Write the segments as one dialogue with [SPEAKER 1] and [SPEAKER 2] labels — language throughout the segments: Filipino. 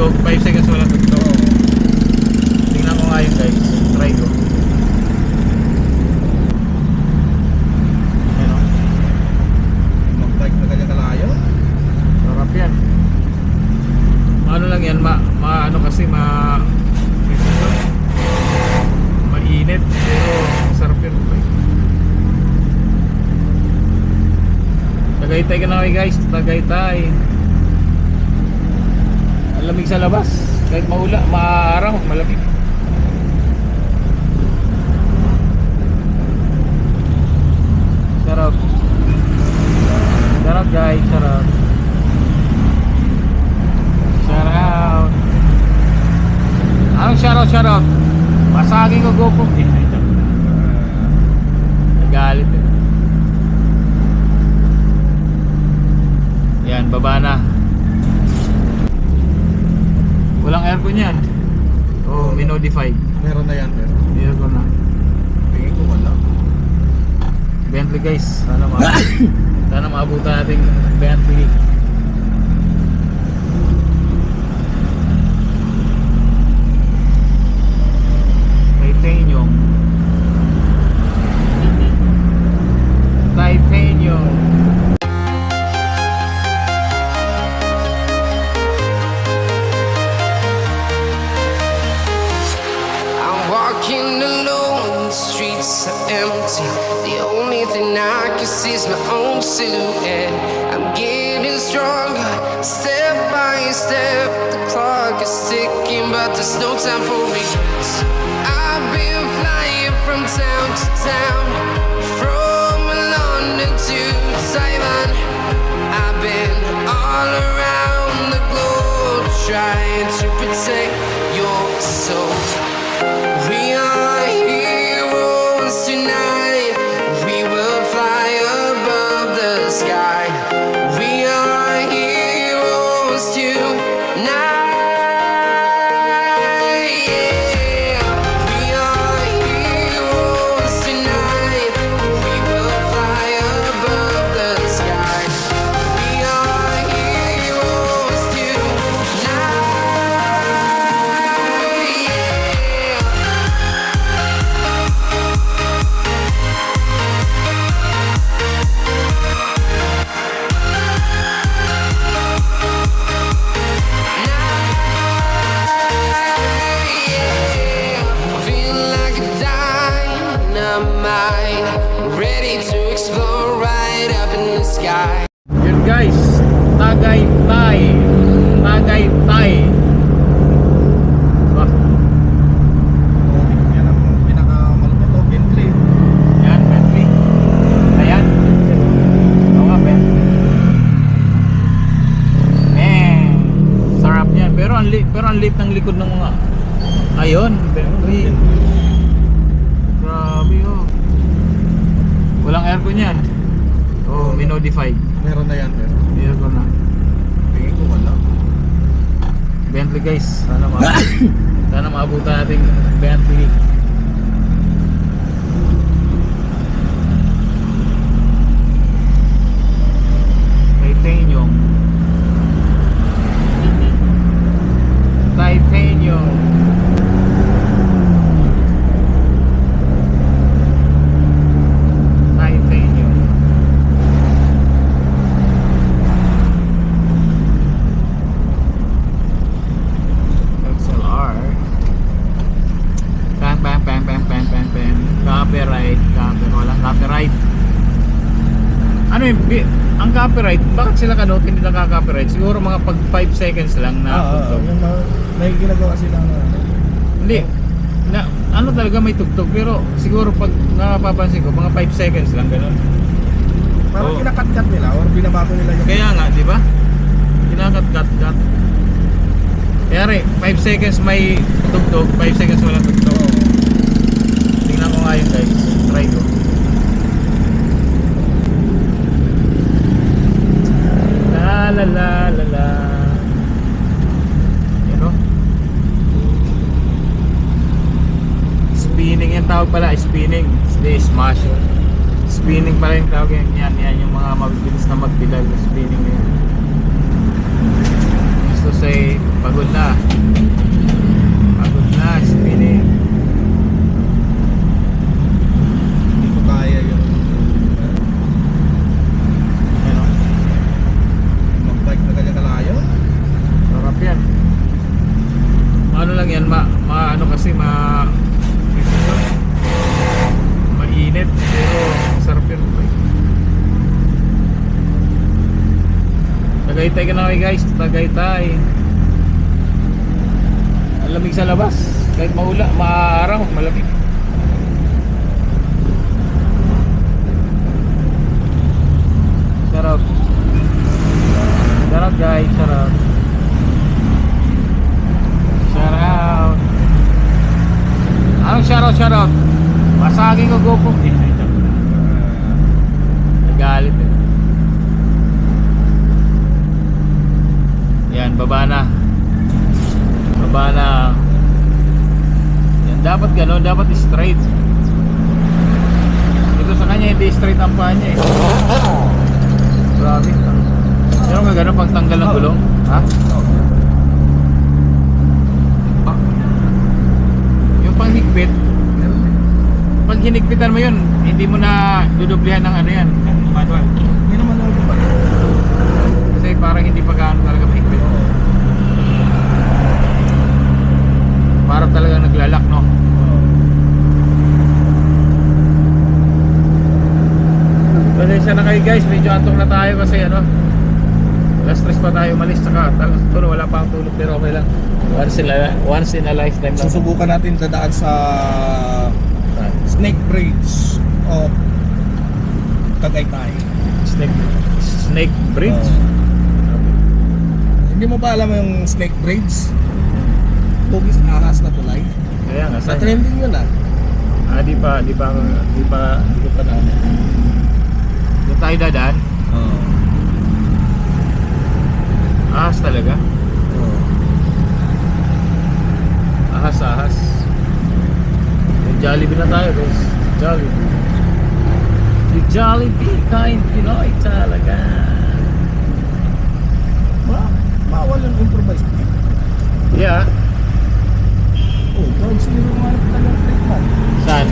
[SPEAKER 1] tugtog, 5 seconds walang tugtog. Tingnan ko nga yun guys, try ko. Ayan o,
[SPEAKER 2] Mag-bike na ganyan kalayo.
[SPEAKER 1] sarap yan. Ano lang yan, ano kasi mainit, pero sarap yan. Tagaytay ka na kayo guys, Tagaytay. Ang lamig sa labas, kahit maaraw, malamig. Sarap. Sarap guys, sarap. Shout out. Anong shout out, shout out? Masaging ko GoPro. Nagalit eh. Yan, baba na. Walang aircon yan. Oh, minodified.
[SPEAKER 2] Meron na yan, meron.
[SPEAKER 1] Aircon na.
[SPEAKER 2] Tingin ko wala.
[SPEAKER 1] Bentley guys, sana maabutan natin Bentley. Titanium. Titanium.
[SPEAKER 3] I'm walking alone, the streets are empty. The only thing I can see is my own silhouette. I'm getting stronger, step by step. The clock is ticking, but there's no time for regrets. I've been flying from town to town, from London to Taiwan. I've been all around the globe, trying to protect your soul. We are heroes tonight. We will fly above the sky. We are heroes tonight. Yeah. We are heroes tonight. We will fly above the sky. We are heroes tonight. Yeah. Feel like a dynamite, ready to explode right up in the sky.
[SPEAKER 1] Yun guys, Tagaytay. Tagaytay. Bah,
[SPEAKER 2] Yan ang pinakamalapit to, Bentley.
[SPEAKER 1] yan, Bentley. Ayan. Oo nga, Bentley. Sarap yan. Pero ang lit ng likod ng mga ayun, Bentley. Grabe oh. Walang aircon yan. Oh, minodified.
[SPEAKER 2] Meron na yan, meron.
[SPEAKER 1] Aircon na.
[SPEAKER 2] Tingin ko wala.
[SPEAKER 1] Bentley guys, sana maabutan natin Bentley. Titanium. Titanium. Titanium. XLR. Bang bang bang bang bang bang bang. Copyright, walang copyright. Ano yung ang copyright? Bakit sila kanote hindi nakaka-copyright? Siguro mga pag 5 seconds lang na tugtog.
[SPEAKER 2] May ginagawa sila na
[SPEAKER 1] Hindi. Na, ano talaga may tugtog pero siguro pag nakapapansin ko mga 5 seconds lang ganun.
[SPEAKER 2] parang
[SPEAKER 1] Oo.
[SPEAKER 2] kinakat-cut nila or binabago nila yung
[SPEAKER 1] Kaya nga, di ba? Kinakat-cut. Kaya rin, 5 seconds may tugtog, 5 seconds wala tugtog. Tingnan ko nga yun guys. Try ko. La la la la la. Yan o. Spinning yung tawag pala, spinning. Hindi, smash. Spinning pala yung tawag yan. Yan yung mga mabibilis na magbilal. Spinning na yan. Used to say Pagod na. Pagod na, spinning.
[SPEAKER 2] Hindi ko kaya yung
[SPEAKER 1] Ano?
[SPEAKER 2] mag-bike na ganyan kalayo.
[SPEAKER 1] Sarap yan. Ano lang yan, ano kasi mainit, pero sarap yun. Tagaytay ka na kami guys, Tagaytay. Ang lamig sa labas, kahit maaraw, malamig. Sarap. Sarap guys, sarap. Shout out. Anong shout out? Masaging ko GoPro. Nagalit eh. Yan, baba na. Baba na. Yan, dapat gano'n, dapat straight. Ito sa kanya, hindi straight ang paa niya eh. Grabe. Meron ka gano'n pagtanggal ng gulong? Ha? Yung panghigpit, pag hinigpitan mo yun, hindi mo na dudublihan ng ano yan, manual.
[SPEAKER 2] Hindi naman ako pa.
[SPEAKER 1] Kasi parang hindi pa gaano talaga mahigpit. Parang talaga naglalak, no? Pasensya na kayo guys, medyo antok na tayo kasi ano, alas 3 pa tayo umalis, tsaka talagang wala pa ang tulog, pero okay lang. Once in a lifetime lang.
[SPEAKER 2] Susubukan natin dadaan sa Snake Bridge of Tagaytay.
[SPEAKER 1] Snake Bridge?
[SPEAKER 2] Hindi mo ba alam yung Snake Bridge? Tugis ahas na tulay.
[SPEAKER 1] Kaya nga,
[SPEAKER 2] Sa trending yun ah.
[SPEAKER 1] di ko pa na. Doon tayo dadaan? Ahas talaga? Ahas. Yung Jollibee na tayo guys. Jollibee. Si Jollibee, kain Pinoy talaga.
[SPEAKER 2] Bawal yung improvised.
[SPEAKER 1] Yeah.
[SPEAKER 2] Oh, drugs nyo yung mga talagang treatment.
[SPEAKER 1] Saan?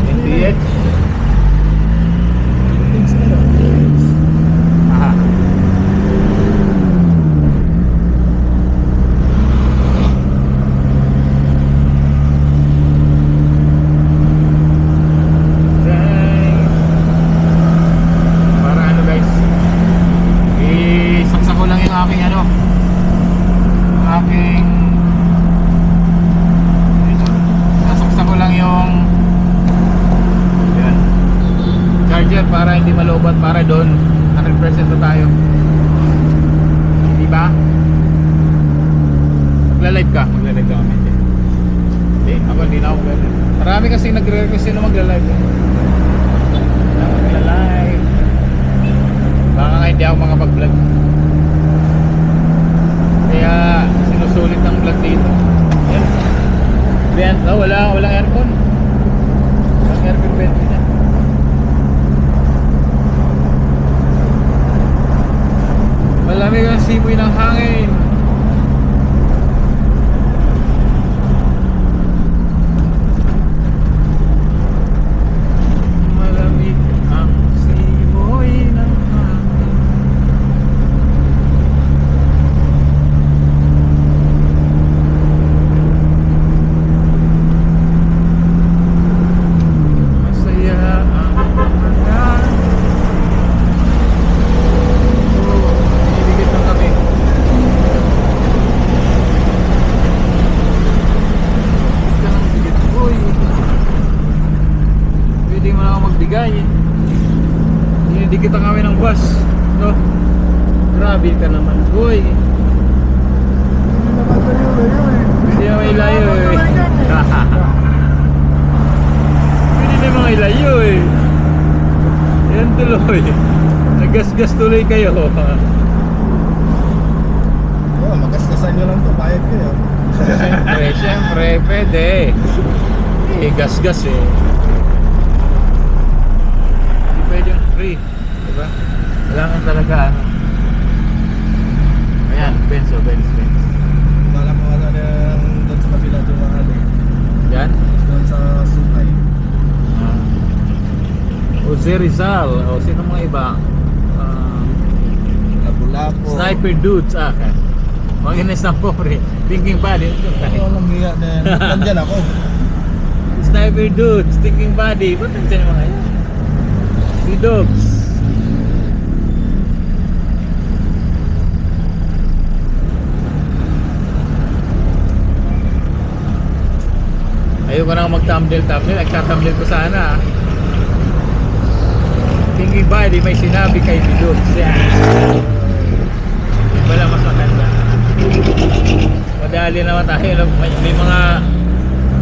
[SPEAKER 1] NPH?
[SPEAKER 2] Things na lang.
[SPEAKER 1] Aha. Para ano guys, isaksak ko lang yung aking ano, sasaksak ko lang yung yan, charger para hindi malobat, para doon 100% na tayo. Di ba? Magla-live ka kami. Hindi, ako hindi na ako magla-live. Marami kasi nagre-request na magla-live. Magla-live. Baka nga hindi ako makapag-vlog. Kaya sinusulit ng vlog dito. Yan. Walang aircon. Walang aircon vent na. Malamig ang simoy ng hangin. Malamig ang simoy ng hangin. Masaya ang mga dikit lang kami. Dikit lang, dikit. Uy, pwede mo lang ako magbigay. Dinidikit ang kami ng bus. No? Grabe ka naman. Uy, hindi na may layo eh. Hindi na mga ilayo eh. Yan tuloy. Nagasgas tuloy kayo.
[SPEAKER 2] Oh, magasgasan nyo lang to, bayad kayo.
[SPEAKER 1] Siyempre, pwede. Eh, gas-gas eh. Hindi pwede yung free. Diba? Kailangan talaga ano. Ayan, Benz. Jose Rizal. O sino mga iba?
[SPEAKER 2] Lapu-lapu.
[SPEAKER 1] Sniper Dudes. Okay. Mga Ines na pobre. Thinking Body.
[SPEAKER 2] Walang hiya na yan. Ba't nandyan ako?
[SPEAKER 1] Sniper Dudes. Thinking Body. Ba't nandiyan yung mga yan? Si Dogs. Ayoko na mag-thumbnail. Nagka-thumbnail ko sana. Thinking Body may sinabi kay si Dogs. Wala mas maganda. Madali naman tayo.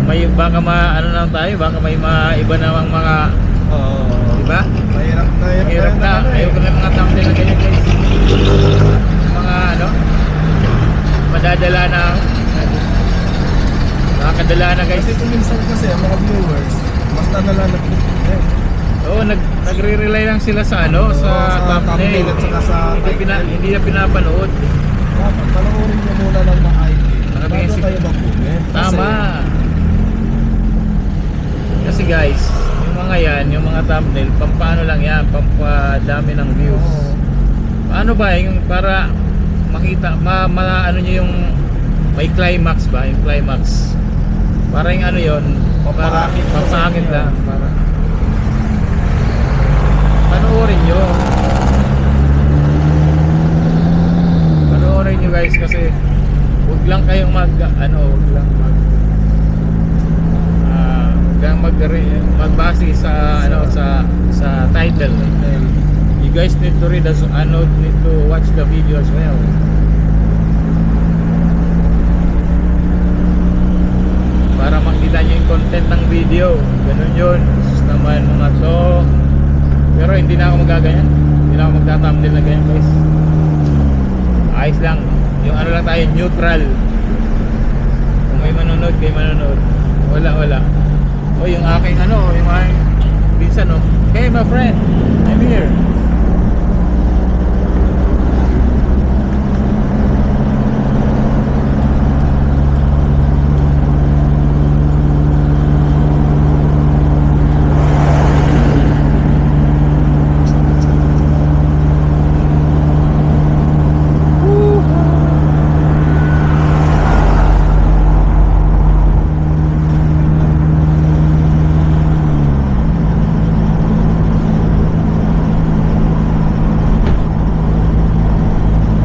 [SPEAKER 1] May baka ano lang tayo. Baka may iba namang mga,
[SPEAKER 2] Oo.
[SPEAKER 1] diba?
[SPEAKER 2] Mahirap
[SPEAKER 1] Na.
[SPEAKER 2] eh.
[SPEAKER 1] Ayoko na yung mga thumbnail na ganyan guys. Mga ano, madadala na, nakakadala na guys.
[SPEAKER 2] Kasi kuminsan kasi ang mga viewers, basta na lang
[SPEAKER 1] Oo, nagre-rely lang sila sa ano, sa thumbnail.
[SPEAKER 2] at saka sa
[SPEAKER 1] Hindi na pinapanood.
[SPEAKER 2] dapat panoorin nyo muna ng maayos.
[SPEAKER 1] Nakatingin
[SPEAKER 2] Bago
[SPEAKER 1] si-
[SPEAKER 2] kayo mag-comment.
[SPEAKER 1] Tama. Kasi guys, yung mga yan, yung mga thumbnail, pampaano lang yan, pampadami ng views. Paano ba yung para makita, ano nyo yung may climax ba, yung climax. Para yung ano yun, para
[SPEAKER 2] Pampaakit.
[SPEAKER 1] pampaakit lang, para panoorin nyo. Panoorin nyo guys kasi huwag lang kayong magbase sa ano sa title. You guys need to read need to watch the video as well. Para makita nyo yung content ng video. Ganun yun. Sus naman mga to. Pero hindi na ako magaganyan. Hindi na ako magta-thumbnail na ganyan guys. Ayos lang. Yung ano lang tayo, neutral. Kung may manonood, kayo manonood. Wala. O yung aking yung aking pinsan hey my friend, I'm here.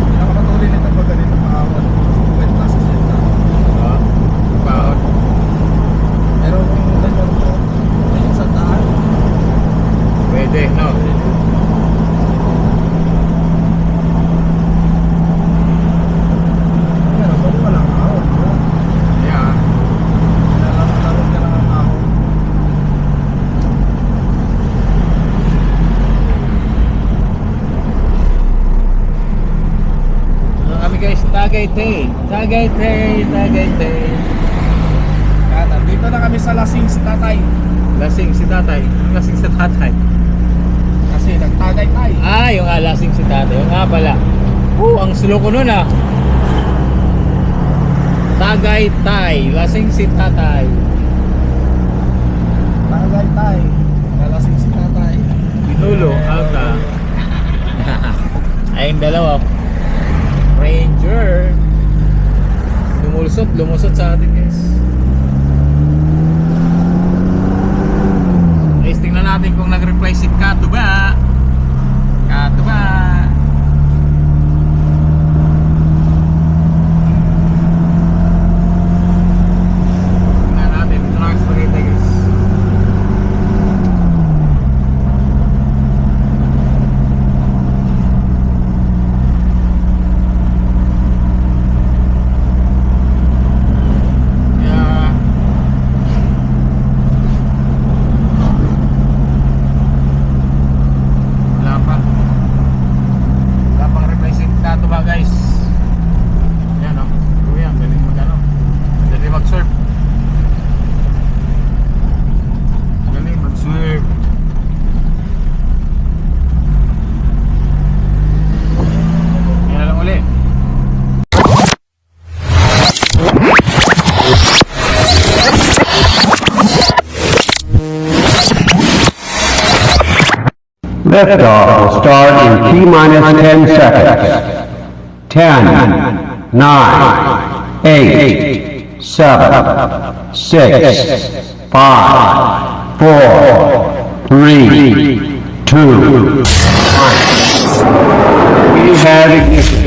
[SPEAKER 2] Pinakapatuloy nito pag ganito maawat. Wait na sa senta.
[SPEAKER 1] About
[SPEAKER 2] Pero kung ganyan ko, may sa daan.
[SPEAKER 1] pwede, no?
[SPEAKER 2] Pero pwede walang ahon.
[SPEAKER 1] Yeah.
[SPEAKER 2] Lalaro ka lang ang ahon.
[SPEAKER 1] Ano kami guys, Tagaytay.
[SPEAKER 2] Yan, nandito na kami sa Lasing si Tatay.
[SPEAKER 1] Lasing si tatay. Lasing si tatay.
[SPEAKER 2] Kasi nagtagay-tay.
[SPEAKER 1] Yung lasing si tatay. Yung nga pala. Ang slow ko nun ah. Tagaytay. Lasing si tatay.
[SPEAKER 2] Tagay-tay. Nalasing si Tatay.
[SPEAKER 1] Pinulo, Alta. Ayun dalawa. Ranger. Lumusot sa atin guys. Guys, tingnan natin kung nag-reply si Kato ba. Tingnan natin. Ito na spaghetti guys. Yeah.
[SPEAKER 4] Liftoff will start in T-minus 10 seconds. 10, 9, 8, 7, 6, 5, 4, 3, 2, 1. We have ignition.